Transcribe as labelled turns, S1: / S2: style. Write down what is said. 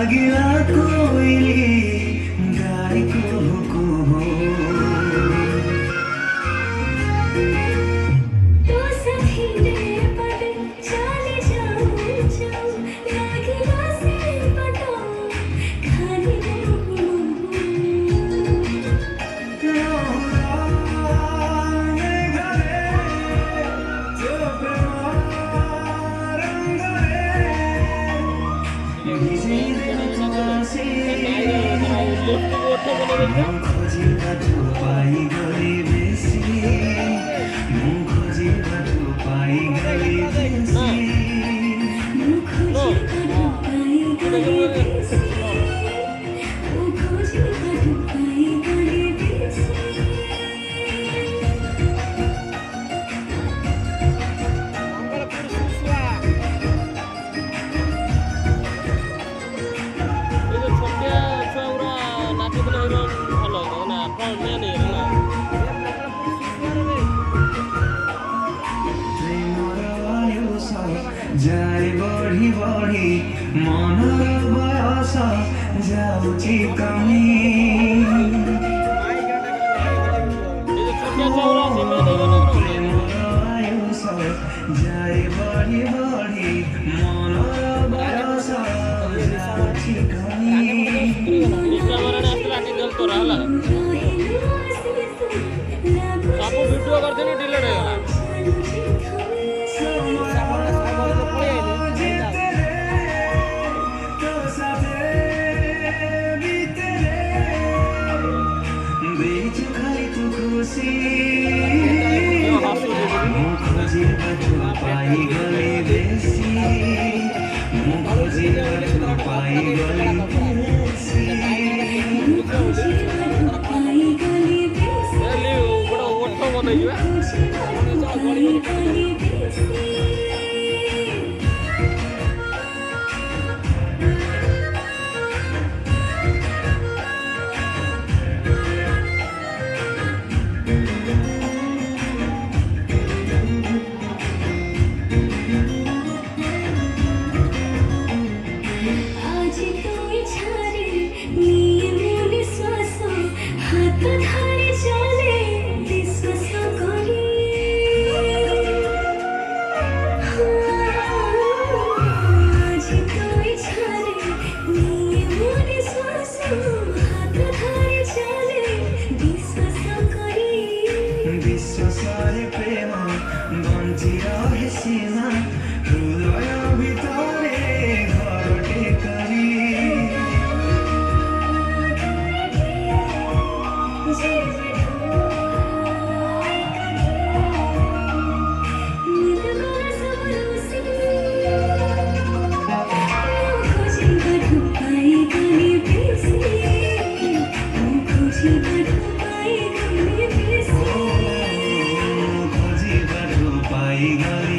S1: लागिला कोइली गाईको कुहु
S2: तो सखीले पटे चले जाऊं जाऊं लागिला से पटो खाली
S1: खोजी बाटो पाइ गरे बेसी खोजी बाटो पाइ गरे बेसी যায় বঢ়ি বঢ়ি মনৰ বয়স যাଉଛି কমি যায় বঢ়ি বঢ়ি মনৰ বয়স যাଉଛି কমি
S3: ଭିଡ଼ିଓ କରିଥିଲି ଡିଲେଟ୍ ହେଇଗଲା।
S1: खोजी बाटो पाइ गरे बेसी खोजी बाटो पाइ गरे बेसी
S3: ଗୋଟେ ଓଠ ବନେଇଯିବା।
S2: आज तो छारे निये मोने श्वास हाथ धरे चले विश्वास करी आज तो छारे निये मोने श्वास हाथ धरे चले विश्वास करी
S1: विश्वासरे प्रेम बଞ୍ଚि रहे सीमा हृदय भितरे घरटे करी खोजी बाटो पाइ गरे